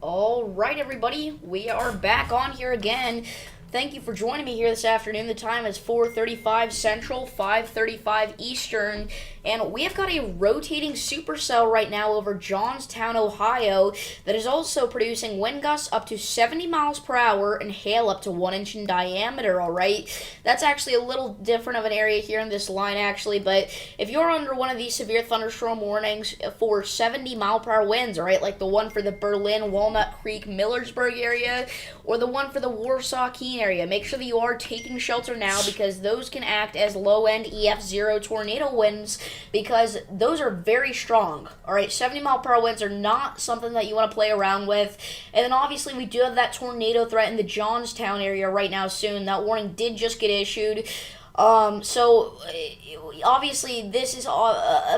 All right, everybody, we are back on here again. Thank you for joining me here this afternoon. The time is 4:35 Central, 5:35 Eastern, and we have got a rotating supercell right now over Johnstown, Ohio, that is also producing wind gusts up to 70 miles per hour and hail up to 1 inch in diameter. All right, that's actually a little different of an area here in this line, actually. But if you're under one of these severe thunderstorm warnings for 70 mile per hour winds, all right, like the one for the Berlin, Walnut Creek, Millersburg area, or the one for the Warsaw, Keene area, make sure that you are taking shelter now, because those can act as low-end EF0 tornado winds, because those are very strong. All right, 70 mile per hour winds are not something that you want to play around with. And then obviously we do have that tornado threat in the Johnstown area right now soon. That warning did just get issued. So obviously this is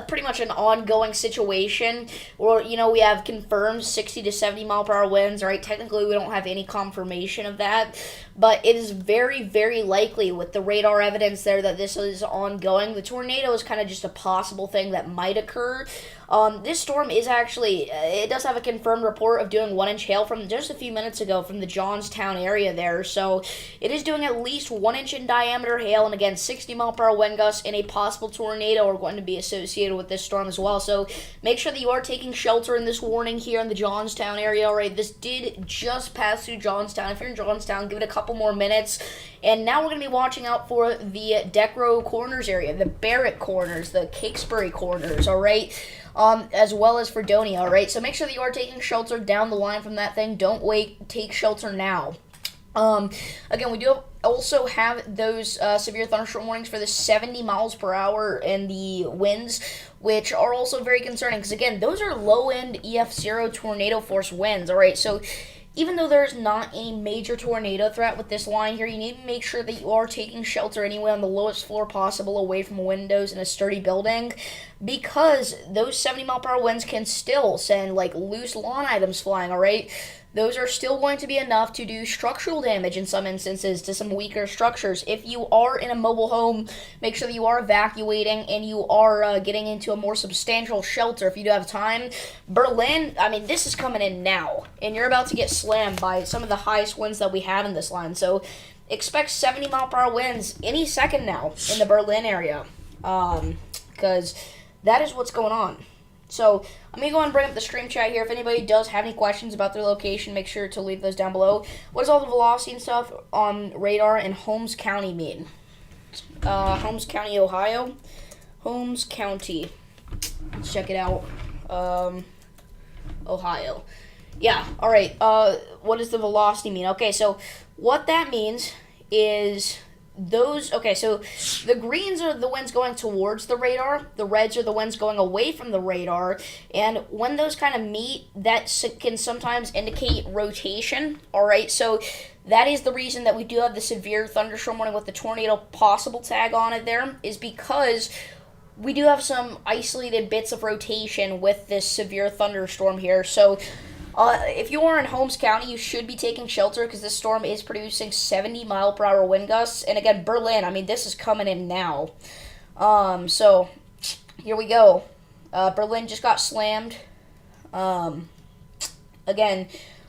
pretty much an ongoing situation, or we have confirmed 60 to 70 mile per hour winds. Right, technically we don't have any confirmation of that, but it is very, very likely with the radar evidence there that this is ongoing. The tornado is kind of just a possible thing that might occur. This storm is actually, it does have a confirmed report of doing 1 inch hail from just a few minutes ago from the Johnstown area there. So it is doing at least 1 inch in diameter hail, and again, 60 mile per hour wind gusts and a possible tornado are going to be associated with this storm as well. So make sure that you are taking shelter in this warning here in the Johnstown area. All right, this did just pass through Johnstown. If you're in Johnstown, give it a couple more minutes. And now we're going to be watching out for the Decro Corners area, the Barrett Corners, the Cakesbury Corners, all right? As well as Fredonia, all right? So make sure that you are taking shelter down the line from that thing. Don't wait. Take shelter now. Again, we do also have those severe thunderstorm warnings for the 70 miles per hour and the winds, which are also very concerning, because, again, those are low-end EF0 tornado force winds, all right? So even though there's not a major tornado threat with this line here, you need to make sure that you are taking shelter anyway on the lowest floor possible, away from windows in a sturdy building, because those 70 mile per hour winds can still send like loose lawn items flying, all right? Those are still going to be enough to do structural damage in some instances to some weaker structures. If you are in a mobile home, make sure that you are evacuating and you are getting into a more substantial shelter if you do have time. Berlin, I mean, this is coming in now, and you're about to get slammed by some of the highest winds that we have in this line. So expect 70 mile per hour winds any second now in the Berlin area, because that is what's going on. So I'm going to go ahead and bring up the stream chat here. If anybody does have any questions about their location, make sure to leave those down below. What does all the velocity and stuff on radar in Holmes County mean? Holmes County, Ohio. Holmes County. Let's check it out. Ohio. Yeah, all right. What does the velocity mean? Okay, so what that means is so the greens are the winds going towards the radar, the reds are the winds going away from the radar, and when those kind of meet, that can sometimes indicate rotation, all right? So that is the reason that we do have the severe thunderstorm warning with the tornado possible tag on it there, is because we do have some isolated bits of rotation with this severe thunderstorm here. So if you are in Holmes County, you should be taking shelter, because this storm is producing 70 mile per hour wind gusts. And again, Berlin, I mean, this is coming in now. So here we go. Berlin just got slammed. Again,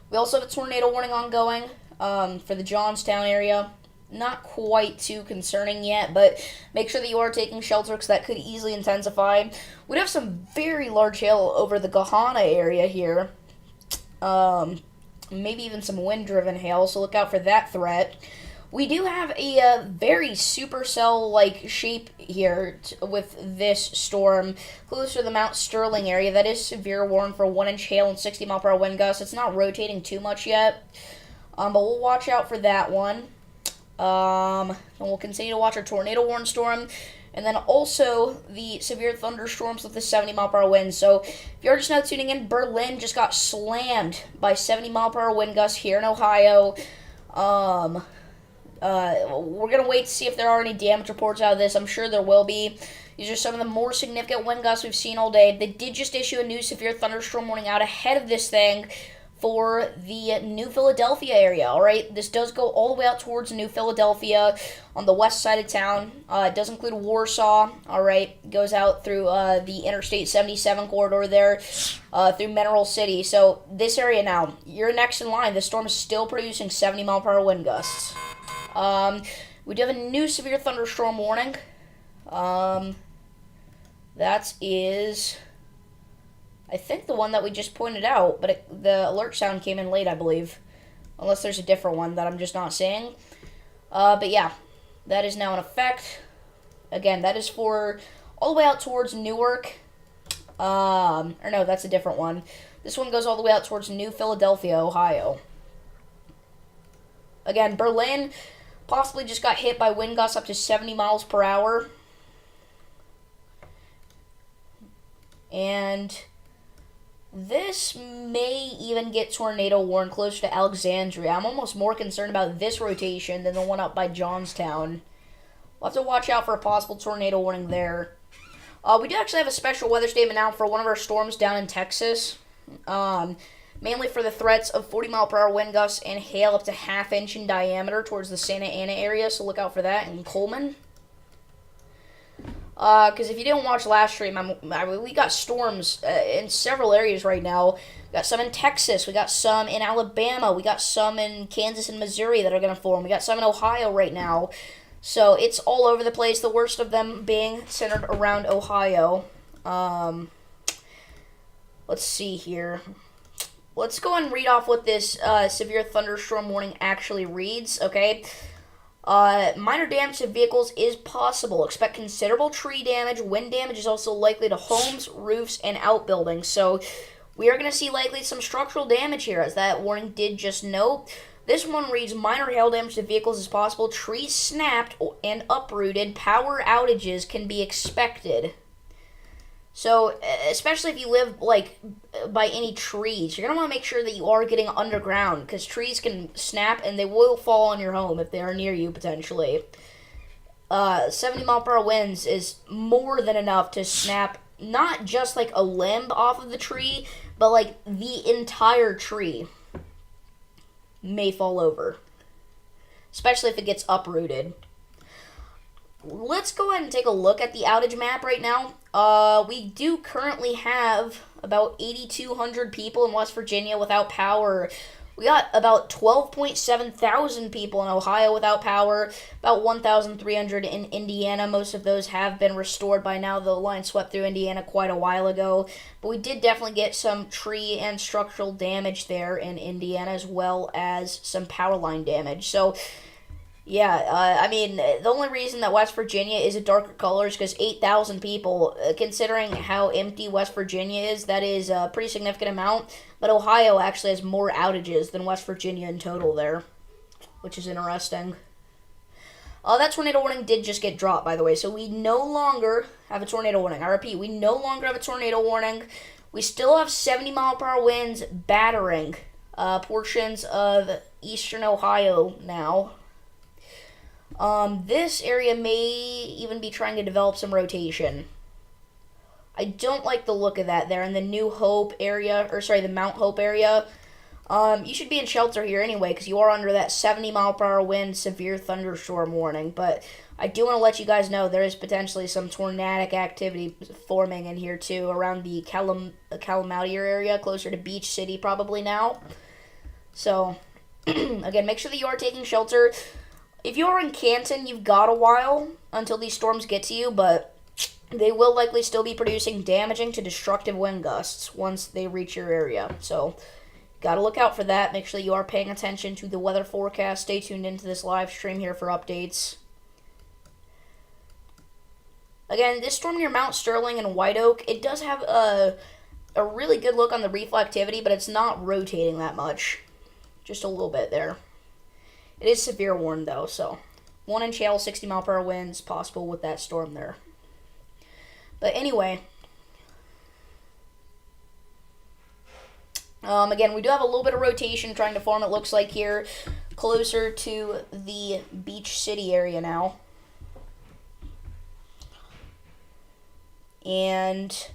we also have a tornado warning ongoing for the Johnstown area. Not quite too concerning yet, but make sure that you are taking shelter, because that could easily intensify. We'd have some very large hail over the Gahanna area here. Maybe even some wind-driven hail, so look out for that threat. We do have a very supercell-like shape here with this storm closer to the Mount Sterling area. That is severe warning for 1 inch hail and 60 mile per hour wind gusts. It's not rotating too much yet, but we'll watch out for that one. And we'll continue to watch our tornado warning storm, and then also the severe thunderstorms with the 70 mile per hour winds. So if you're just now tuning in, Berlin just got slammed by 70 mile per hour wind gusts here in Ohio. We're going to wait to see if there are any damage reports out of this. I'm sure there will be. These are some of the more significant wind gusts we've seen all day. They did just issue a new severe thunderstorm warning out ahead of this thing for the New Philadelphia area. All right, this does go all the way out towards New Philadelphia on the west side of town. It does include Warsaw. All right, it goes out through the Interstate 77 corridor there, through Mineral City. So this area now, you're next in line. This storm is still producing 70-mile-per-hour wind gusts. We do have a new severe thunderstorm warning. That is, I think, the one that we just pointed out, but the alert sound came in late, I believe. Unless there's a different one that I'm just not seeing. But yeah, that is now in effect. Again, that is for all the way out towards Newark. Or no, that's a different one. This one goes all the way out towards New Philadelphia, Ohio. Again, Berlin possibly just got hit by wind gusts up to 70 miles per hour. And this may even get tornado warned closer to Alexandria. I'm almost more concerned about this rotation than the one up by Johnstown. We'll have to watch out for a possible tornado warning there. We do actually have a special weather statement out for one of our storms down in Texas. Mainly for the threats of 40-mile-per-hour wind gusts and hail up to ½ inch in diameter towards the Santa Ana area, so look out for that in Coleman. Because if you didn't watch last stream, we got storms in several areas right now. We got some in Texas, we got some in Alabama, we got some in Kansas and Missouri that are going to form. We got some in Ohio right now. So it's all over the place, the worst of them being centered around Ohio. Let's see here. Let's go and read off what this severe thunderstorm warning actually reads, okay? Minor damage to vehicles is possible. Expect considerable tree damage. Wind damage is also likely to homes, roofs, and outbuildings. So we are going to see likely some structural damage here, as that warning did just note. This one reads, minor hail damage to vehicles is possible. Trees snapped and uprooted. Power outages can be expected. So, especially if you live, like, by any trees, you're going to want to make sure that you are getting underground, because trees can snap and they will fall on your home if they are near you, potentially. 70-mile-per-hour winds is more than enough to snap not just, like, a limb off of the tree, but, like, the entire tree may fall over, especially if it gets uprooted. Let's go ahead and take a look at the outage map right now. We do currently have about 8,200 people in West Virginia without power. We got about 12.7 thousand people in Ohio without power, about 1,300 in Indiana. Most of those have been restored by now. The line swept through Indiana quite a while ago. But we did definitely get some tree and structural damage there in Indiana, as well as some power line damage. So, yeah, I mean, the only reason that West Virginia is a darker color is because 8,000 people, considering how empty West Virginia is, that is a pretty significant amount. But Ohio actually has more outages than West Virginia in total there, which is interesting. That tornado warning did just get dropped, by the way, so we no longer have a tornado warning. I repeat, we no longer have a tornado warning. We still have 70-mile-per-hour winds battering portions of eastern Ohio now. This area may even be trying to develop some rotation. I don't like the look of that there in the New Hope area, or sorry, the Mount Hope area. You should be in shelter here anyway, because you are under that 70-mile-per-hour wind severe thunderstorm warning. But I do want to let you guys know there is potentially some tornadic activity forming in here too, around the Kalamazoo area, closer to Beach City probably now. So, again, make sure that you are taking shelter. If you're in Canton, you've got a while until these storms get to you, but they will likely still be producing damaging to destructive wind gusts once they reach your area. So, gotta look out for that. Make sure you are paying attention to the weather forecast. Stay tuned into this live stream here for updates. Again, this storm near Mount Sterling and White Oak, it does have a really good look on the reflectivity, but it's not rotating that much. Just a little bit there. It is severe warned, though, so 1-inch hail, 60-mile-per-hour winds possible with that storm there. But anyway, again, we do have a little bit of rotation trying to form, it looks like here, closer to the Beach City area now. And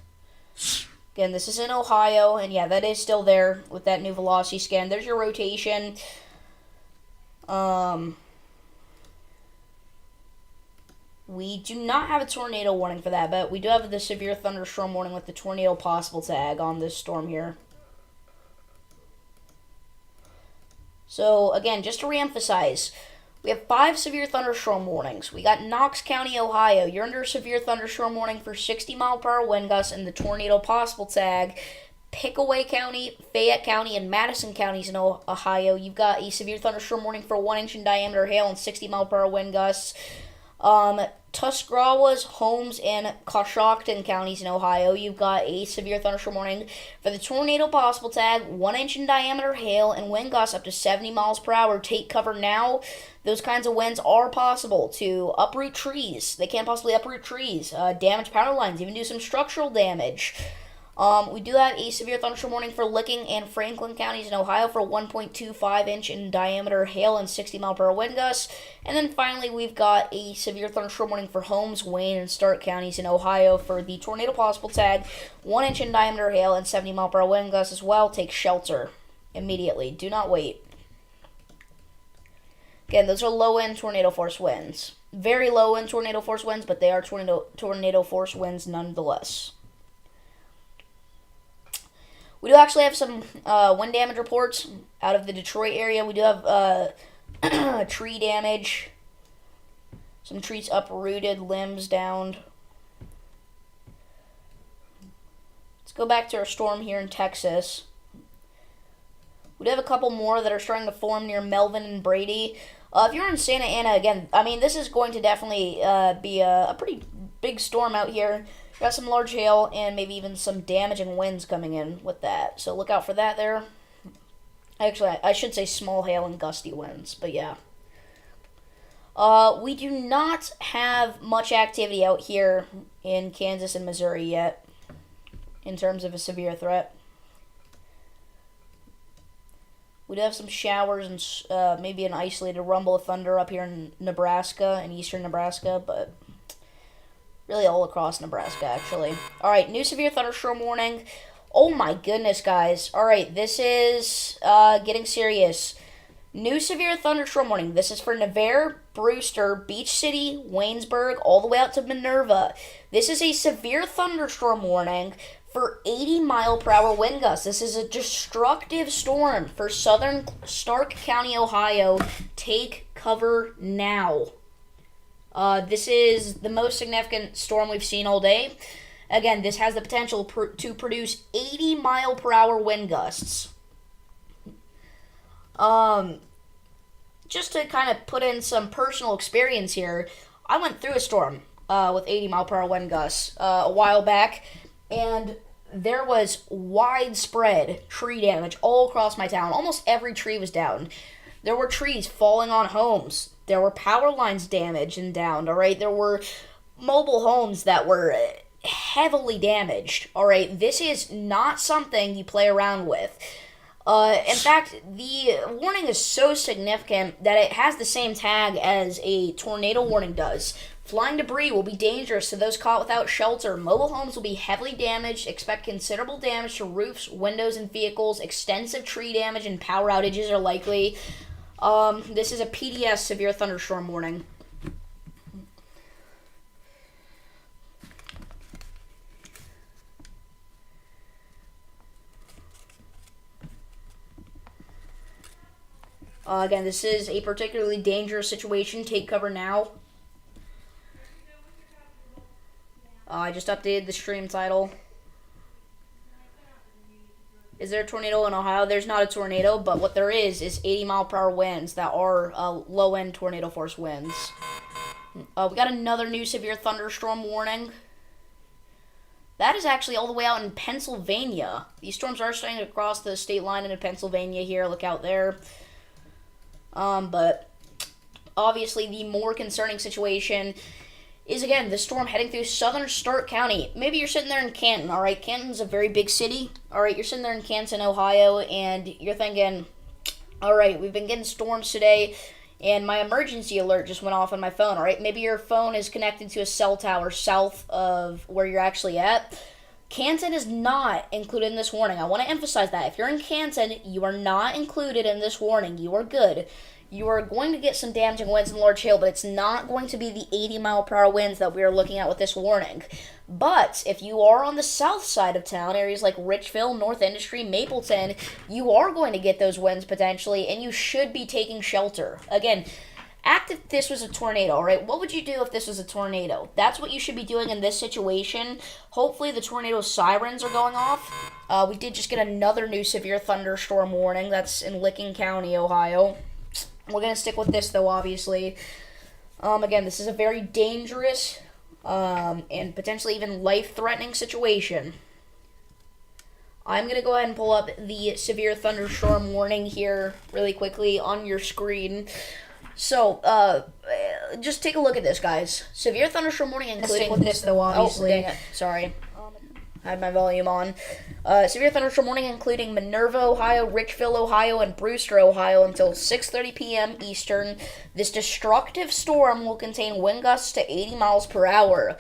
Again, this is in Ohio, and yeah, that is still there with that new velocity scan. There's your rotation. We do not have a tornado warning for that, but we do have the severe thunderstorm warning with the tornado possible tag on this storm here. So, again, just to reemphasize, we have 5 severe thunderstorm warnings. We got Knox County, Ohio. You're under a severe thunderstorm warning for 60-mile-per-hour wind gusts and the tornado possible tag. Pickaway County, Fayette County, and Madison counties in Ohio. You've got a severe thunderstorm warning for 1-inch in diameter hail and 60-mile-per-hour wind gusts. Tuscarawas, Holmes, and Coshocton counties in Ohio, you've got a severe thunderstorm warning for the tornado possible tag, 1-inch in diameter hail, and wind gusts up to 70 miles per hour. Take cover now. Those kinds of winds are possible to uproot trees. They can't possibly uproot trees, damage power lines, even do some structural damage. We do have a severe thunderstorm warning for Licking and Franklin counties in Ohio for 1.25-inch in diameter hail and 60-mile-per-hour wind gusts. And then finally, we've got a severe thunderstorm warning for Holmes, Wayne, and Stark counties in Ohio for the tornado possible tag, 1-inch in diameter hail and 70-mile-per-hour wind gusts as well. Take shelter immediately. Do not wait. Again, those are low-end tornado force winds. Very low-end tornado force winds, but they are tornado force winds nonetheless. We do actually have some wind damage reports out of the Detroit area. We do have tree damage. Some trees uprooted, limbs downed. Let's go back to our storm here in Texas. We do have a couple more that are starting to form near Melvin and Brady. If you're in Santa Ana, again, I mean, this is going to definitely be a pretty big storm out here. Got some large hail and maybe even some damaging winds coming in with that. So look out for that there. Actually, I should say small hail and gusty winds, but yeah. We do not have much activity out here in Kansas and Missouri yet in terms of a severe threat. We do have some showers and maybe an isolated rumble of thunder up here in Nebraska, in eastern Nebraska, but really all across Nebraska, actually. All right, new severe thunderstorm warning. Oh my goodness, guys. All right, this is getting serious. New severe thunderstorm warning. This is for Navarre, Brewster, Beach City, Waynesburg, all the way out to Minerva. This is a severe thunderstorm warning for 80-mile-per-hour wind gusts. This is a destructive storm for southern Stark County, Ohio. Take cover now. This is the most significant storm we've seen all day. Again, this has the potential to produce 80-mile-per-hour wind gusts. Just to kind of put in some personal experience here, I went through a storm with 80-mile-per-hour wind gusts a while back, and there was widespread tree damage all across my town. Almost every tree was down. There were trees falling on homes. There were power lines damaged and downed, all right? There were mobile homes that were heavily damaged, all right? This is not something you play around with. In fact, the warning is so significant that it has the same tag as a tornado warning does. Flying debris will be dangerous to those caught without shelter. Mobile homes will be heavily damaged. Expect considerable damage to roofs, windows, and vehicles. Extensive tree damage and power outages are likely. This is a PDS severe thunderstorm warning. Again, this is a particularly dangerous situation. Take cover now. I just updated the stream title. Is there a tornado in Ohio? There's not a tornado, but what there is 80-mile-per-hour winds that are low-end tornado force winds. We got another new severe thunderstorm warning. That is actually all the way out in Pennsylvania. These storms are starting to cross the state line into Pennsylvania here. Look out there. But obviously the more concerning situation is, again, the storm heading through southern Stark County. Maybe you're sitting there in Canton, all right? Canton's a very big city. All right, you're sitting there in Canton, Ohio, and you're thinking, all right, we've been getting storms today, and my emergency alert just went off on my phone, all right? Maybe your phone is connected to a cell tower south of where you're actually at. Canton is not included in this warning. I want to emphasize that. If you're in Canton, you are not included in this warning. You are good. You are going to get some damaging winds in large hail, but it's not going to be the 80-mile-per-hour winds that we are looking at with this warning. But if you are on the south side of town, areas like Richville, North Industry, Mapleton, you are going to get those winds potentially, and you should be taking shelter. Again, act if this was a tornado, all right? What would you do if this was a tornado? That's what you should be doing in this situation. Hopefully the tornado sirens are going off. We did just get another new severe thunderstorm warning. That's in Licking County, Ohio. We're going to stick with this, though, obviously. Again, this is a very dangerous and potentially even life-threatening situation. I'm going to go ahead and pull up the severe thunderstorm warning here really quickly on your screen. So, just take a look at this, guys. Severe thunderstorm warning including... with this, though, obviously. Oh, dang it. Sorry. I had my volume on. Severe thunderstorm warning including Minerva, Ohio, Richville, Ohio, and Brewster, Ohio until 6:30 p.m. Eastern. This destructive storm will contain wind gusts to 80 miles per hour.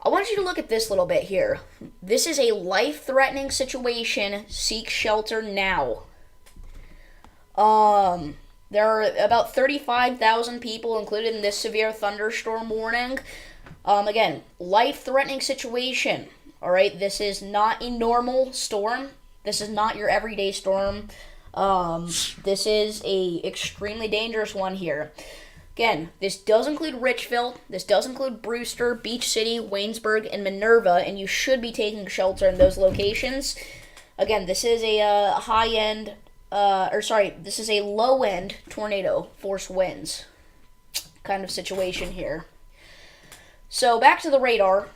I want you to look at this little bit here. This is a life-threatening situation. Seek shelter now. There are about 35,000 people included in this severe thunderstorm warning. Again, life-threatening situation. All right, this is not a normal storm. This is not your everyday storm. This is a extremely dangerous one here. Again, this does include Richville. This does include Brewster, Beach City, Waynesburg, and Minerva, and you should be taking shelter in those locations. Again, this is a this is a low-end tornado force winds kind of situation here. So back to the radar.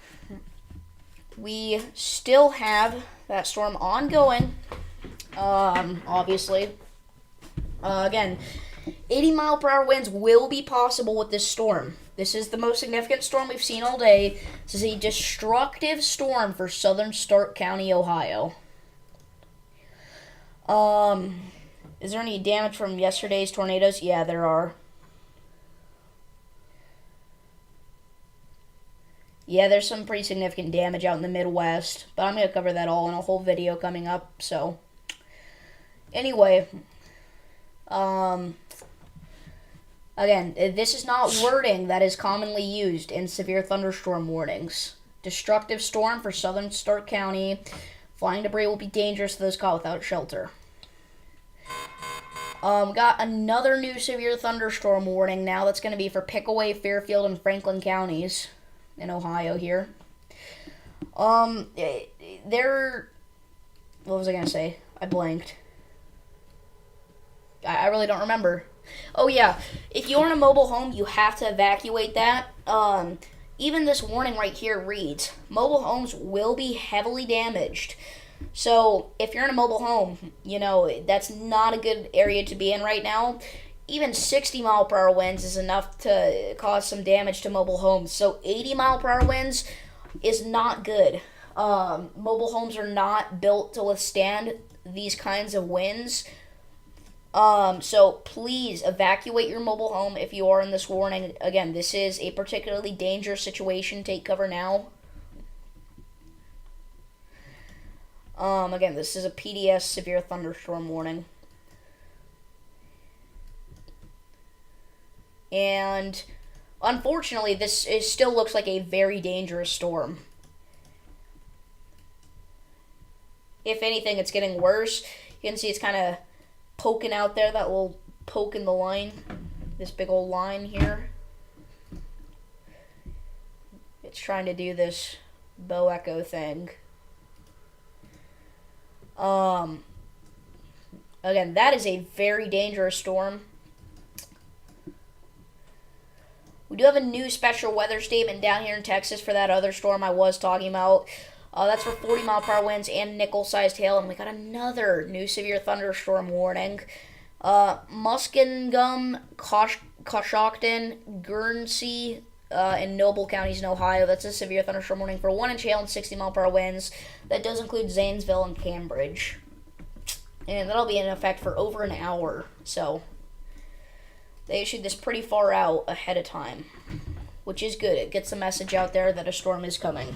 We still have that storm ongoing, obviously. Again, 80-mile-per-hour winds will be possible with this storm. This is the most significant storm we've seen all day. This is a destructive storm for southern Stark County, Ohio. Is there any damage from yesterday's tornadoes? Yeah, there are. Yeah, there's some pretty significant damage out in the Midwest, but I'm going to cover that all in a whole video coming up, so. Anyway, again, this is not wording that is commonly used in severe thunderstorm warnings. Destructive storm for southern Stark County. Flying debris will be dangerous to those caught without shelter. Got another new severe thunderstorm warning now. That's going to be for Pickaway, Fairfield, and Franklin counties in Ohio here. What was I going to say? I blanked. I really don't remember. Oh, yeah. If you're in a mobile home, you have to evacuate that. Even this warning right here reads, mobile homes will be heavily damaged. So, if you're in a mile home, you know, that's not a good area to be in right now. Even 60-mile-per-hour winds is enough to cause some damage to mobile homes. So, 80-mile-per-hour winds is not good. Mobile homes are not built to withstand these kinds of winds. So, please evacuate your mobile home if you are in this warning. Again, this is a particularly dangerous situation. Take cover now. Again, this is a PDS severe thunderstorm warning. And unfortunately, this still looks like a very dangerous storm. If anything, it's getting worse. You can see it's kind of poking out there, that little poke in the line. This big old line here. It's trying to do this bow echo thing. Again, that is a very dangerous storm. We do have a new special weather statement down here in Texas for that other storm I was talking about. That's for 40-mile-per-hour winds and nickel-sized hail. And we got another new severe thunderstorm warning. Muskingum, Coshocton, Guernsey, and Noble counties in Ohio. That's a severe thunderstorm warning for 1-inch hail and 60-mile-per-hour winds. That does include Zanesville and Cambridge. And that'll be in effect for over an hour. So they issued this pretty far out ahead of time, which is good. It gets the message out there that a storm is coming.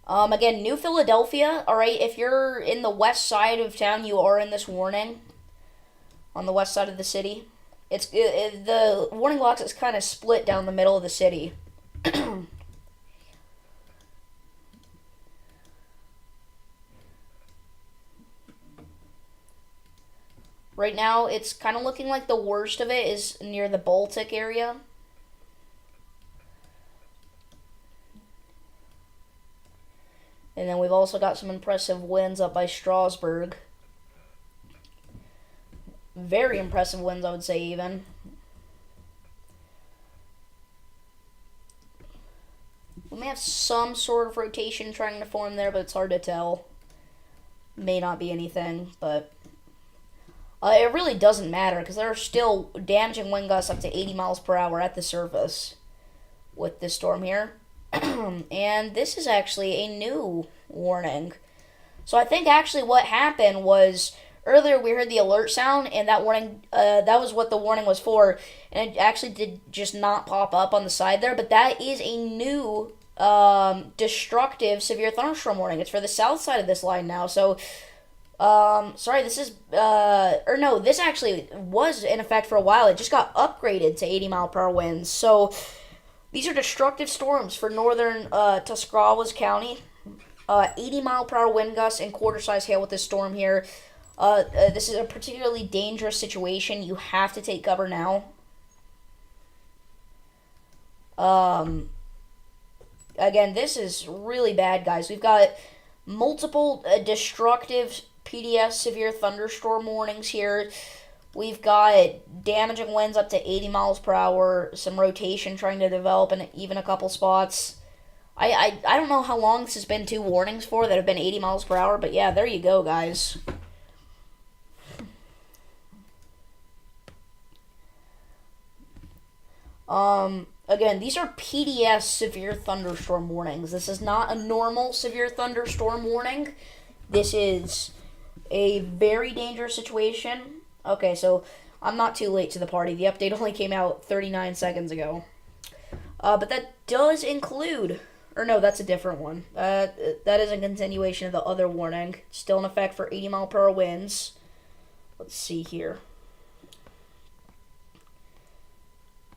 Again, New Philadelphia, alright, if you're in the west side of town, you are in this warning. On the west side of the city. The warning box is kind of split down the middle of the city. Right now, it's kind of looking like the worst of it is near the Baltic area. And then we've also got some impressive wins up by Strasbourg. Very impressive wins, I would say, even. We may have some sort of rotation trying to form there, but it's hard to tell. May not be anything, but it really doesn't matter because there are still damaging wind gusts up to 80 miles per hour at the surface with this storm here. And this is actually a new warning. So I think actually what happened was earlier we heard the alert sound, and that warning, that was what the warning was for, and it actually did just not pop up on the side there, but that is a new destructive severe thunderstorm warning. It's for the south side of this line now, so sorry, this is, or no, this actually was in effect for a while. It just got upgraded to 80 mile per hour winds. So these are destructive storms for northern Tuscarawas County. 80 mile per hour wind gusts and quarter size hail with this storm here. This is a particularly dangerous situation. You have to take cover now. Again, this is really bad, guys. We've got multiple destructive PDS severe thunderstorm warnings here. We've got damaging winds up to 80 miles per hour, some rotation trying to develop in even a couple spots. I don't know how long this has been 2 warnings for that have been 80 miles per hour, but yeah, there you go, guys. Again, these are PDS severe thunderstorm warnings. This is not a normal severe thunderstorm warning. This is a very dangerous situation. Okay, so I'm not too late to the party. The update only came out 39 seconds ago. But that does include, or no, that's a different one. That is a continuation of the other warning. Still in effect for 80 mile per hour winds. Let's see here.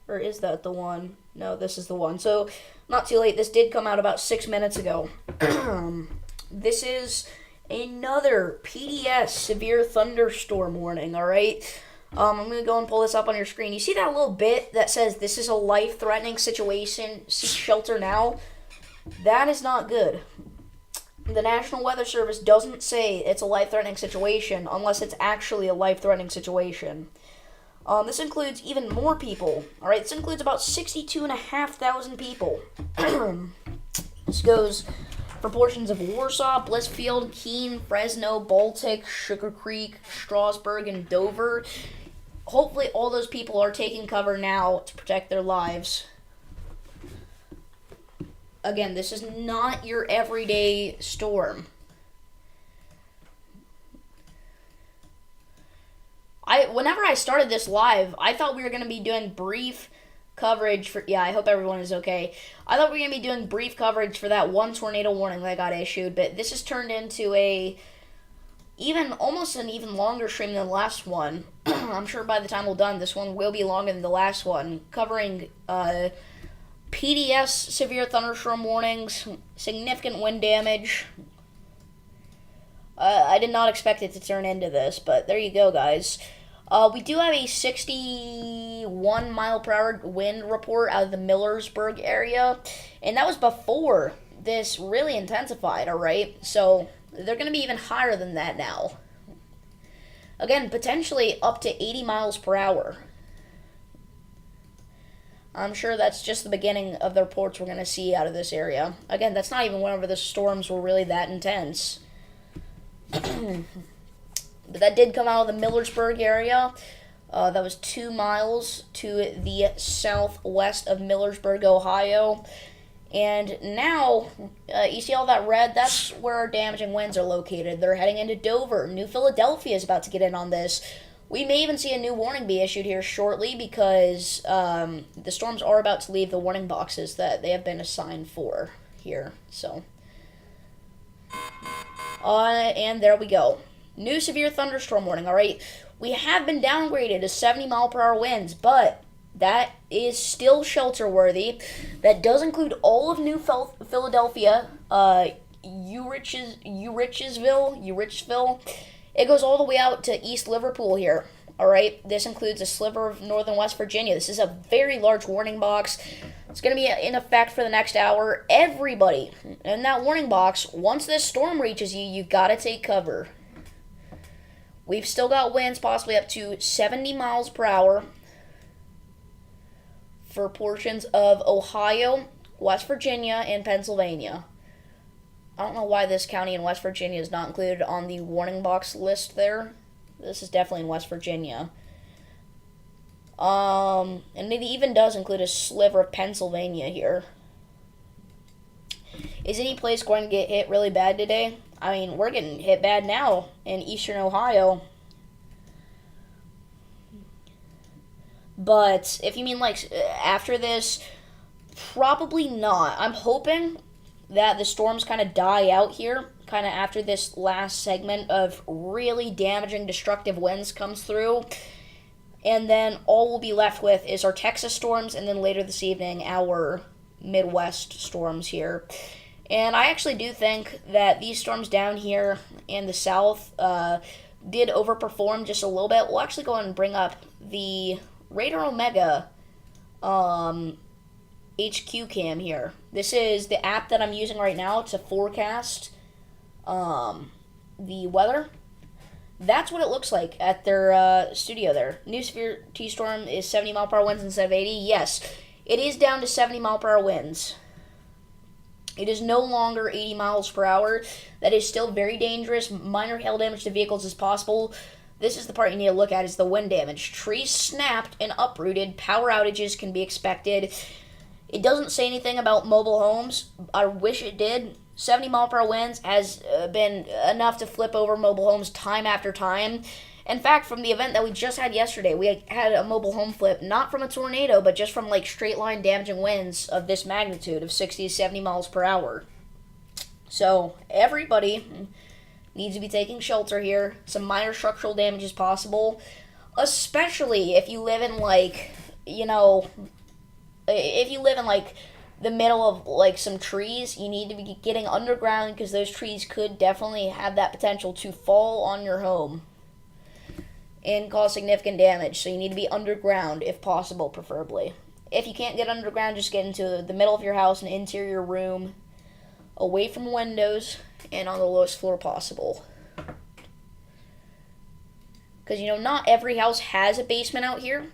Or is that the one? No, this is the one. So, not too late. This did come out about 6 minutes ago. This is another PDS severe thunderstorm warning, alright? I'm going to go and pull this up on your screen. You see that little bit that says this is a life-threatening situation, seek shelter now? That is not good. The National Weather Service doesn't say it's a life-threatening situation unless it's actually a life-threatening situation. This includes even more people. Alright, this includes about 62,500 people. This goes for portions of Warsaw, Blissfield, Keene, Fresno, Baltic, Sugar Creek, Strasbourg, and Dover. Hopefully all those people are taking cover now to protect their lives. Again, this is not your everyday storm. Whenever I started this live, I thought we were going to be doing brief coverage for, yeah, I hope everyone is okay. I thought we were going to be doing brief coverage for that one tornado warning that got issued, but this has turned into almost an even longer stream than the last one. I'm sure by the time we're done, this one will be longer than the last one, covering PDS severe thunderstorm warnings, significant wind damage. I did not expect it to turn into this, but there you go, guys. We do have a 61 mile per hour wind report out of the Millersburg area, and that was before this really intensified, alright? So, they're going to be even higher than that now. Again, potentially up to 80 miles per hour. I'm sure that's just the beginning of the reports we're going to see out of this area. Again, that's not even whenever the storms were really that intense. But that did come out of the Millersburg area. That was 2 miles to the southwest of Millersburg, Ohio. And now, you see all that red? That's where our damaging winds are located. They're heading into Dover. New Philadelphia is about to get in on this. We may even see a new warning be issued here shortly because the storms are about to leave the warning boxes that they have been assigned for here. So, And there we go. New severe thunderstorm warning, alright? We have been downgraded to 70-mile-per-hour winds, but that is still shelter-worthy. That does include all of New Philadelphia, Richville. It goes all the way out to East Liverpool here. Alright, this includes a sliver of northern West Virginia. This is a very large warning box. It's going to be in effect for the next hour. Everybody in that warning box, once this storm reaches you, you got to take cover. We've still got winds possibly up to 70 miles per hour for portions of Ohio, West Virginia, and Pennsylvania. I don't know why this county in West Virginia is not included on the warning box list there. This is definitely in West Virginia. And it even does include a sliver of Pennsylvania here. Is any place going to get hit really bad today? I mean, we're getting hit bad now in eastern Ohio. But if you mean like after this, probably not. I'm hoping that the storms kind of die out here, kind of after this last segment of really damaging, destructive winds comes through. And then all we'll be left with is our Texas storms, and then later this evening, our Midwest storms here. And I actually do think that these storms down here in the south did overperform just a little bit. We'll actually go ahead and bring up the Radar Omega HQ cam here. This is the app that I'm using right now to forecast the weather. That's what it looks like at their studio there. New severe T-storm is 70 mile per hour winds instead of 80. Yes, it is down to 70 mile per hour winds. It is no longer 80 miles per hour. That is still very dangerous. Minor hail damage to vehicles is possible. This is the part you need to look at, is the wind damage. Trees snapped and uprooted. Power outages can be expected. It doesn't say anything about mobile homes. I wish it did. 70 mile per hour winds has been enough to flip over mobile homes time after time. In fact, from the event that we just had yesterday, we had a mobile home flip, not from a tornado, but just from like straight line damaging winds of this magnitude of 60 to 70 miles per hour. So everybody needs to be taking shelter here. Some minor structural damage is possible, especially if you live in like, if you live in like the middle of like some trees. You need to be getting underground because those trees could definitely have that potential to fall on your home and cause significant damage. So you need to be underground if possible, preferably. If you can't get underground, just get into the middle of your house, an interior room, away from windows, and on the lowest floor possible. Because, not every house has a basement out here.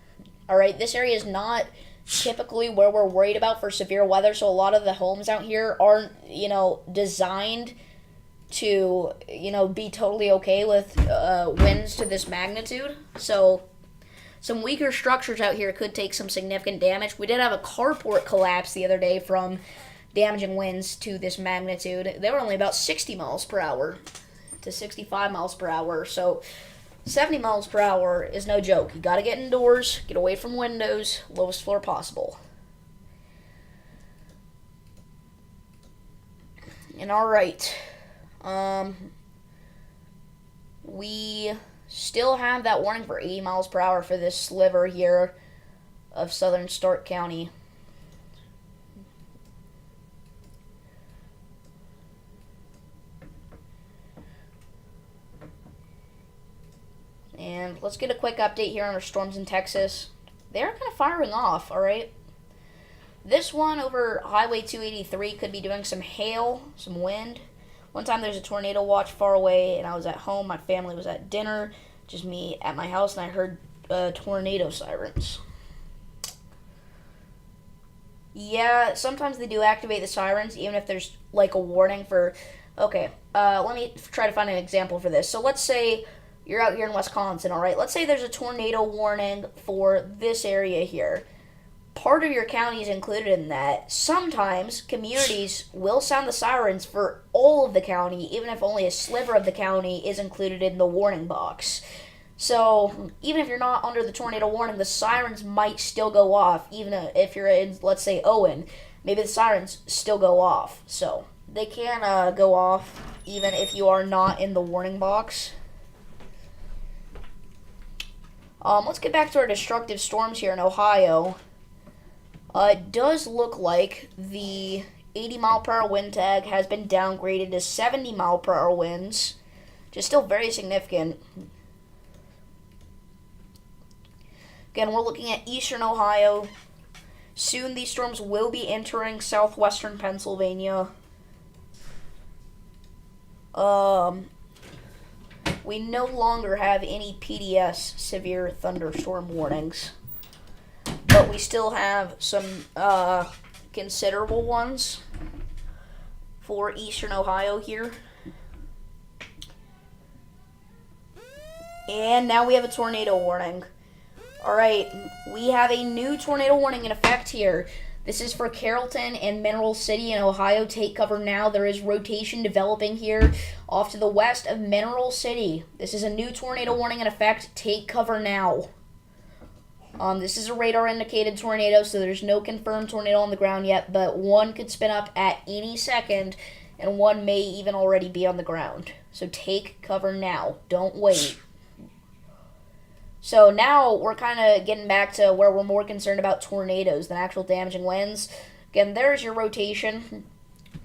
Alright, this area is not typically where we're worried about for severe weather, so a lot of the homes out here aren't, designed to, be totally okay with winds to this magnitude. So some weaker structures out here could take some significant damage. We did have a carport collapse the other day from damaging winds to this magnitude. They were only about 60 miles per hour to 65 miles per hour, so 70 miles per hour is no joke. You gotta get indoors, get away from windows, lowest floor possible. And alright, we still have that warning for 80 miles per hour for this sliver here of southern Stark County. And let's get a quick update here on our storms in Texas. They're kind of firing off, alright? This one over Highway 283 could be doing some hail, some wind. One time there's a tornado watch far away, and I was at home. My family was at dinner, just me at my house, and I heard tornado sirens. Yeah, sometimes they do activate the sirens, even if there's like a warning for... Okay, let me try to find an example for this. So let's say you're out here in Wisconsin, alright? Let's say there's a tornado warning for this area here. Part of your county is included in that. Sometimes communities will sound the sirens for all of the county, even if only a sliver of the county is included in the warning box. So even if you're not under the tornado warning, the sirens might still go off, even if you're in, let's say, Owen. Maybe the sirens still go off. So they can go off even if you are not in the warning box. Let's get back to our destructive storms here in Ohio. It does look like the 80-mile-per-hour wind tag has been downgraded to 70-mile-per-hour winds, which is still very significant. Again, we're looking at eastern Ohio. Soon these storms will be entering southwestern Pennsylvania. We no longer have any PDS severe thunderstorm warnings, but we still have some considerable ones for eastern Ohio here. And now we have a tornado warning. Alright, we have a new tornado warning in effect here. This is for Carrollton and Mineral City in Ohio. Take cover now. There is rotation developing here off to the west of Mineral City. This is a new tornado warning in effect. Take cover now. This is a radar-indicated tornado, so there's no confirmed tornado on the ground yet, but one could spin up at any second, and one may even already be on the ground. So take cover now. Don't wait. So now we're kind of getting back to where we're more concerned about tornadoes than actual damaging winds. Again, there's your rotation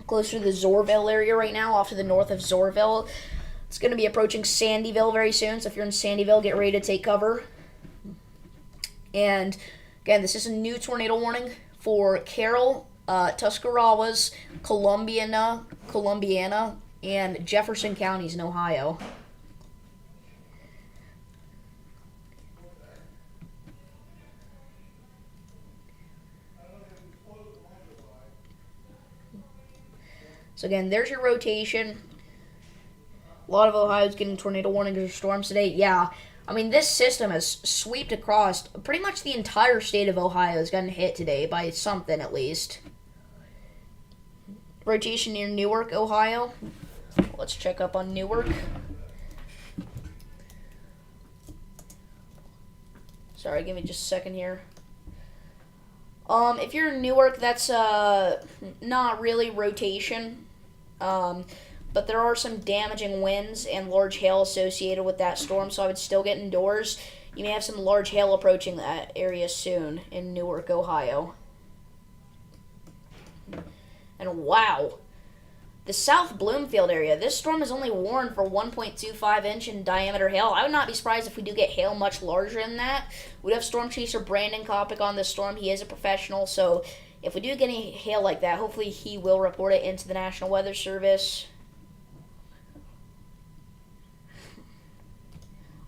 closer to the Zorville area right now, off to the north of Zorville. It's going to be approaching Sandyville very soon, so if you're in Sandyville, get ready to take cover. And again, this is a new tornado warning for Carroll, Tuscarawas, Columbiana, and Jefferson counties in Ohio. So again, there's your rotation. A lot of Ohio's getting tornado warnings or storms today. Yeah, I mean, this system has swept across pretty much the entire state of Ohio has gotten hit today by something at least. Rotation near Newark, Ohio. Let's check up on Newark. Sorry, give me just a second here. If you're in Newark, that's not really rotation. But there are some damaging winds and large hail associated with that storm, so I would still get indoors. You may have some large hail approaching that area soon in Newark, Ohio. And wow, the South Bloomfield area, this storm is only warned for 1.25 inch in diameter hail. I would not be surprised if we do get hail much larger than that. We'd have storm chaser Brandon Kopic on this storm. He is a professional, so if we do get any hail like that, hopefully he will report it into the National Weather Service.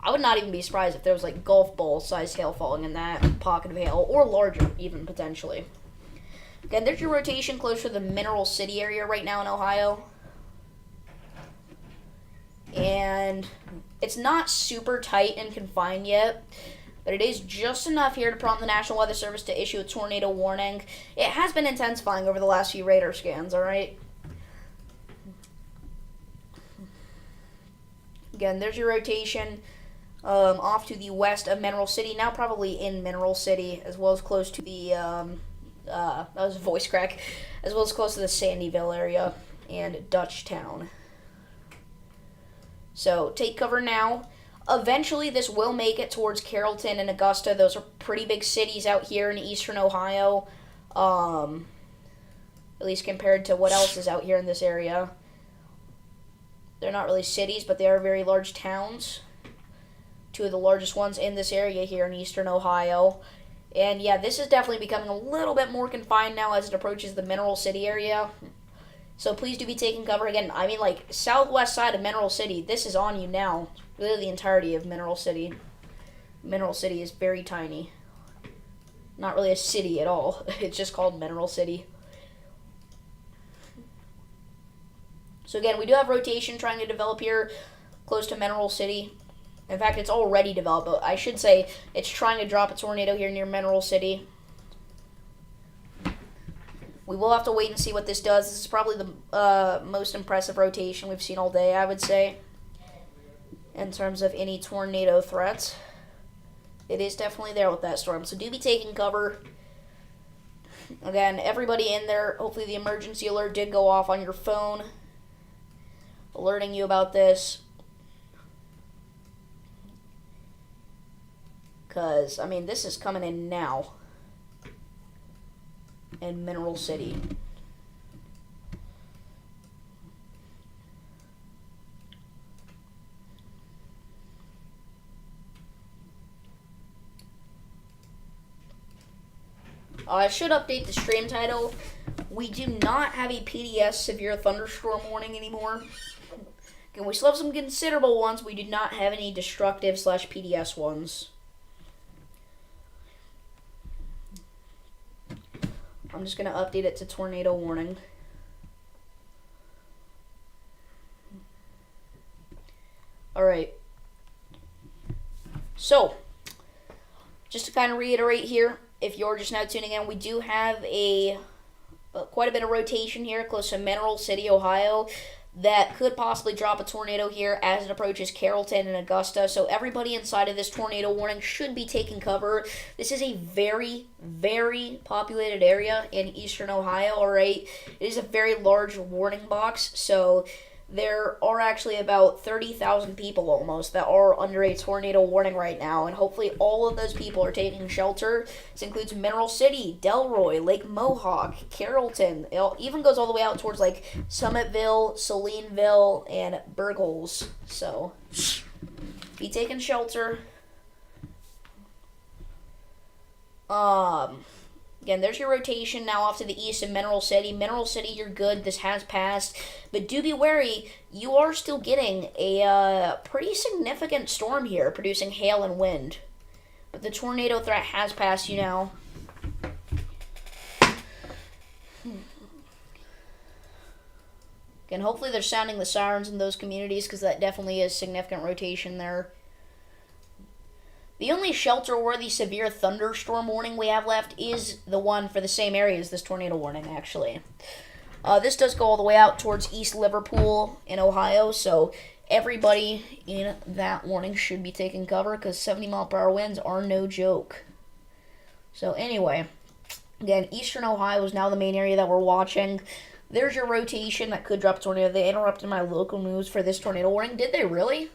I would not even be surprised if there was like golf ball sized hail falling in that pocket of hail, or larger even potentially. Again, there's your rotation closer to the Mineral City area right now in Ohio. And it's not super tight and confined yet, but it is just enough here to prompt the National Weather Service to issue a tornado warning. It has been intensifying over the last few radar scans, alright? Again, there's your rotation off to the west of Mineral City, now probably in Mineral City, as well as close to the, that was a voice crack, as well as close to the Sandyville area and Dutchtown. So, take cover now. Eventually, this will make it towards Carrollton and Augusta. Those are pretty big cities out here in eastern Ohio, at least compared to what else is out here in this area. They're not really cities, but they are very large towns. Two of the largest ones in this area here in eastern Ohio. And yeah, this is definitely becoming a little bit more confined now as it approaches the Mineral City area. So please do be taking cover. Again, I mean, like, southwest side of Mineral City, this is on you now. Really the entirety of Mineral City. Mineral City is very tiny. Not really a city at all. It's just called Mineral City. So again, we do have rotation trying to develop here close to Mineral City. In fact, it's already developed, but I should say it's trying to drop a tornado here near Mineral City. We will have to wait and see what this does. This is probably the most impressive rotation we've seen all day, I would say, in terms of any tornado threats. It is definitely there with that storm, so do be taking cover. Again, everybody in there, hopefully the emergency alert did go off on your phone, alerting you about this. Because, I mean, this is coming in now in Mineral City. I should update the stream title. We do not have a PDS severe thunderstorm warning anymore. Okay, we still have some considerable ones. We do not have any destructive / PDS ones. I'm just going to update it to tornado warning. Alright. So, just to kind of reiterate here, if you're just now tuning in, we do have quite a bit of rotation here close to Mineral City, Ohio, that could possibly drop a tornado here as it approaches Carrollton and Augusta. So everybody inside of this tornado warning should be taking cover. This is a very, very populated area in eastern Ohio, all right? It is a very large warning box, so there are actually about 30,000 people almost that are under a tornado warning right now, and hopefully all of those people are taking shelter. This includes Mineral City, Delroy, Lake Mohawk, Carrollton. It even goes all the way out towards like Summitville, Salineville, and Burgles. So be taking shelter. Again, there's your rotation now off to the east in Mineral City. Mineral City, you're good. This has passed. But do be wary, you are still getting a pretty significant storm here, producing hail and wind. But the tornado threat has passed you now. Again, hopefully they're sounding the sirens in those communities, because that definitely is significant rotation there. The only shelter-worthy severe thunderstorm warning we have left is the one for the same area as this tornado warning, actually. This does go all the way out towards East Liverpool in Ohio, so everybody in that warning should be taking cover, because 70-mile-per-hour winds are no joke. So anyway, again, eastern Ohio is now the main area that we're watching. There's your rotation that could drop a tornado. They interrupted my local news for this tornado warning. Did they really?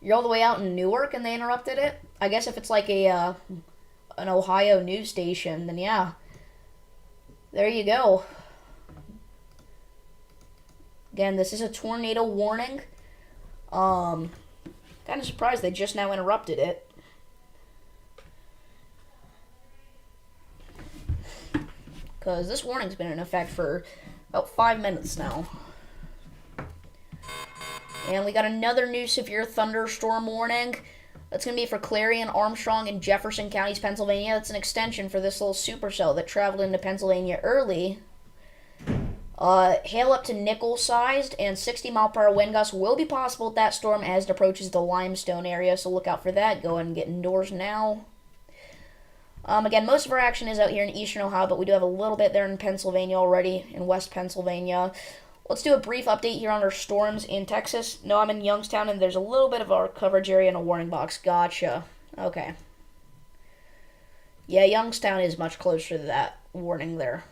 You're all the way out in Newark and they interrupted it? I guess if it's like an Ohio news station, then yeah. There you go. Again, this is a tornado warning. Kind of surprised they just now interrupted it. Because this warning's been in effect for about 5 minutes now. And we got another new severe thunderstorm warning. That's going to be for Clarion, Armstrong, and Jefferson counties, Pennsylvania. That's an extension for this little supercell that traveled into Pennsylvania early. Hail up to nickel-sized and 60-mile-per-hour wind gusts will be possible with that storm as it approaches the Limestone area, so look out for that. Go ahead and get indoors now. Again, most of our action is out here in eastern Ohio, but we do have a little bit there in Pennsylvania already, in West Pennsylvania. Let's do a brief update here on our storms in Texas. No, I'm in Youngstown, and there's a little bit of our coverage area in a warning box. Gotcha. Okay. Yeah, Youngstown is much closer to that warning there.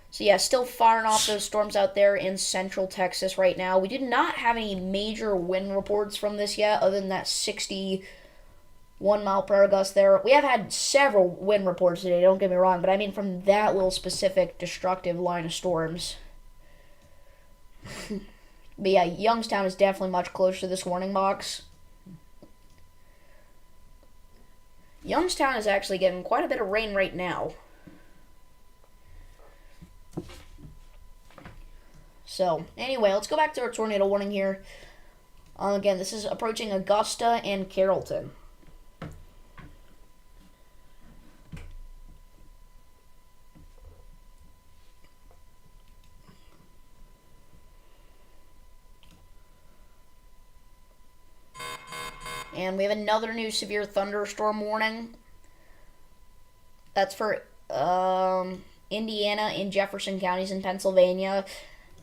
So yeah, still firing off those storms out there in central Texas right now. We did not have any major wind reports from this yet, other than that 61-mile-per-hour gust there. We have had several wind reports today, don't get me wrong, but I mean from that little specific destructive line of storms. But yeah, Youngstown is definitely much closer to this warning box. Youngstown is actually getting quite a bit of rain right now. So, anyway, let's go back to our tornado warning here. Again, this is approaching Augusta and Carrollton. And we have another new severe thunderstorm warning. That's for Indiana and Jefferson counties in Pennsylvania.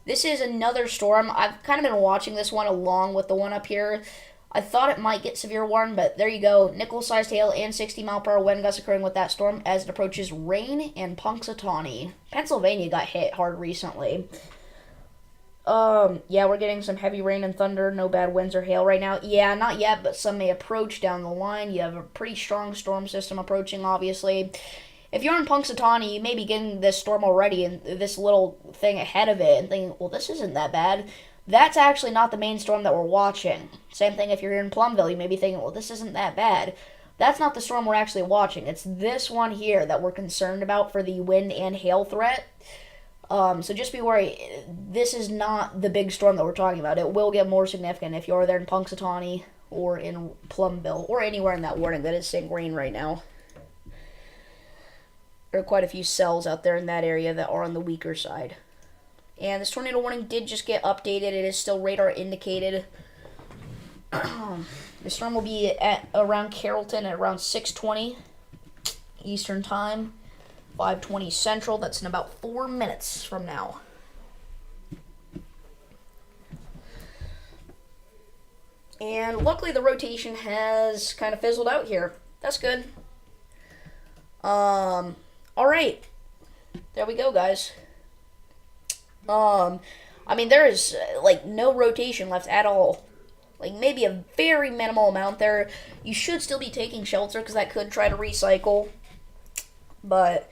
This is another storm. I've kind of been watching this one along with the one up here. I thought it might get severe warning, but there you go. Nickel-sized hail and 60-mile-per-hour wind gusts occurring with that storm as it approaches rain and Punxsutawney. Pennsylvania got hit hard recently. Yeah, we're getting some heavy rain and thunder. No bad winds or hail right now. Yeah, not yet, but some may approach down the line. You have a pretty strong storm system approaching, obviously. If you're in Punxsutawney, you may be getting this storm already and this little thing ahead of it and thinking, well, this isn't that bad. That's actually not the main storm that we're watching. Same thing if you're in Plumville, you may be thinking, well, this isn't that bad. That's not the storm we're actually watching. It's this one here that we're concerned about for the wind and hail threat. So just be worried. This is not the big storm that we're talking about. It will get more significant if you're there in Punxsutawney or in Plumville or anywhere in that warning that is seeing rain right now. There are quite a few cells out there in that area that are on the weaker side. And this tornado warning did just get updated. It is still radar indicated. The storm will be at around Carrollton at around 6:20 Eastern Time, 5:20 Central. That's in about 4 minutes from now. And luckily the rotation has kind of fizzled out here. That's good. Alright. There we go, guys. I mean, there is, like, no rotation left at all. Like, maybe a very minimal amount there. You should still be taking shelter, because that could try to recycle. But,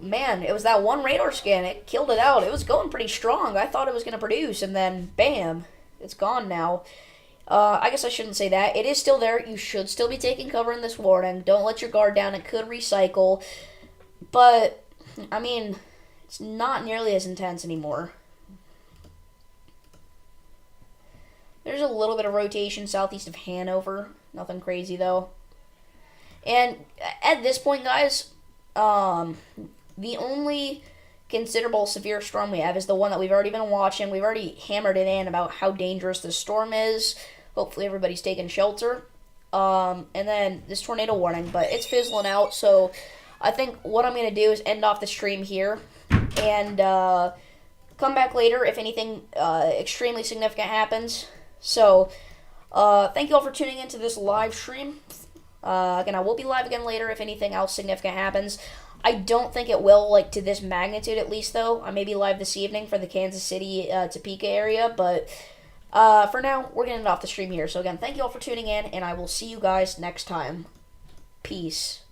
man, it was that one radar scan. It killed it out. It was going pretty strong. I thought it was going to produce, and then, bam, it's gone now. I guess I shouldn't say that. It is still there. You should still be taking cover in this warning. Don't let your guard down. It could recycle. But, I mean, it's not nearly as intense anymore. There's a little bit of rotation southeast of Hanover. Nothing crazy, though. And at this point, guys, the only considerable severe storm we have is the one that we've already been watching. We've already hammered it in about how dangerous this storm is. Hopefully everybody's taking shelter. And then this tornado warning, but it's fizzling out, so I think what I'm going to do is end off the stream here and come back later if anything extremely significant happens. So, thank you all for tuning into this live stream. Again, I will be live again later if anything else significant happens. I don't think it will, like, to this magnitude at least, though. I may be live this evening for the Kansas City, Topeka area, but for now, we're getting off the stream here. So, again, thank you all for tuning in, and I will see you guys next time. Peace.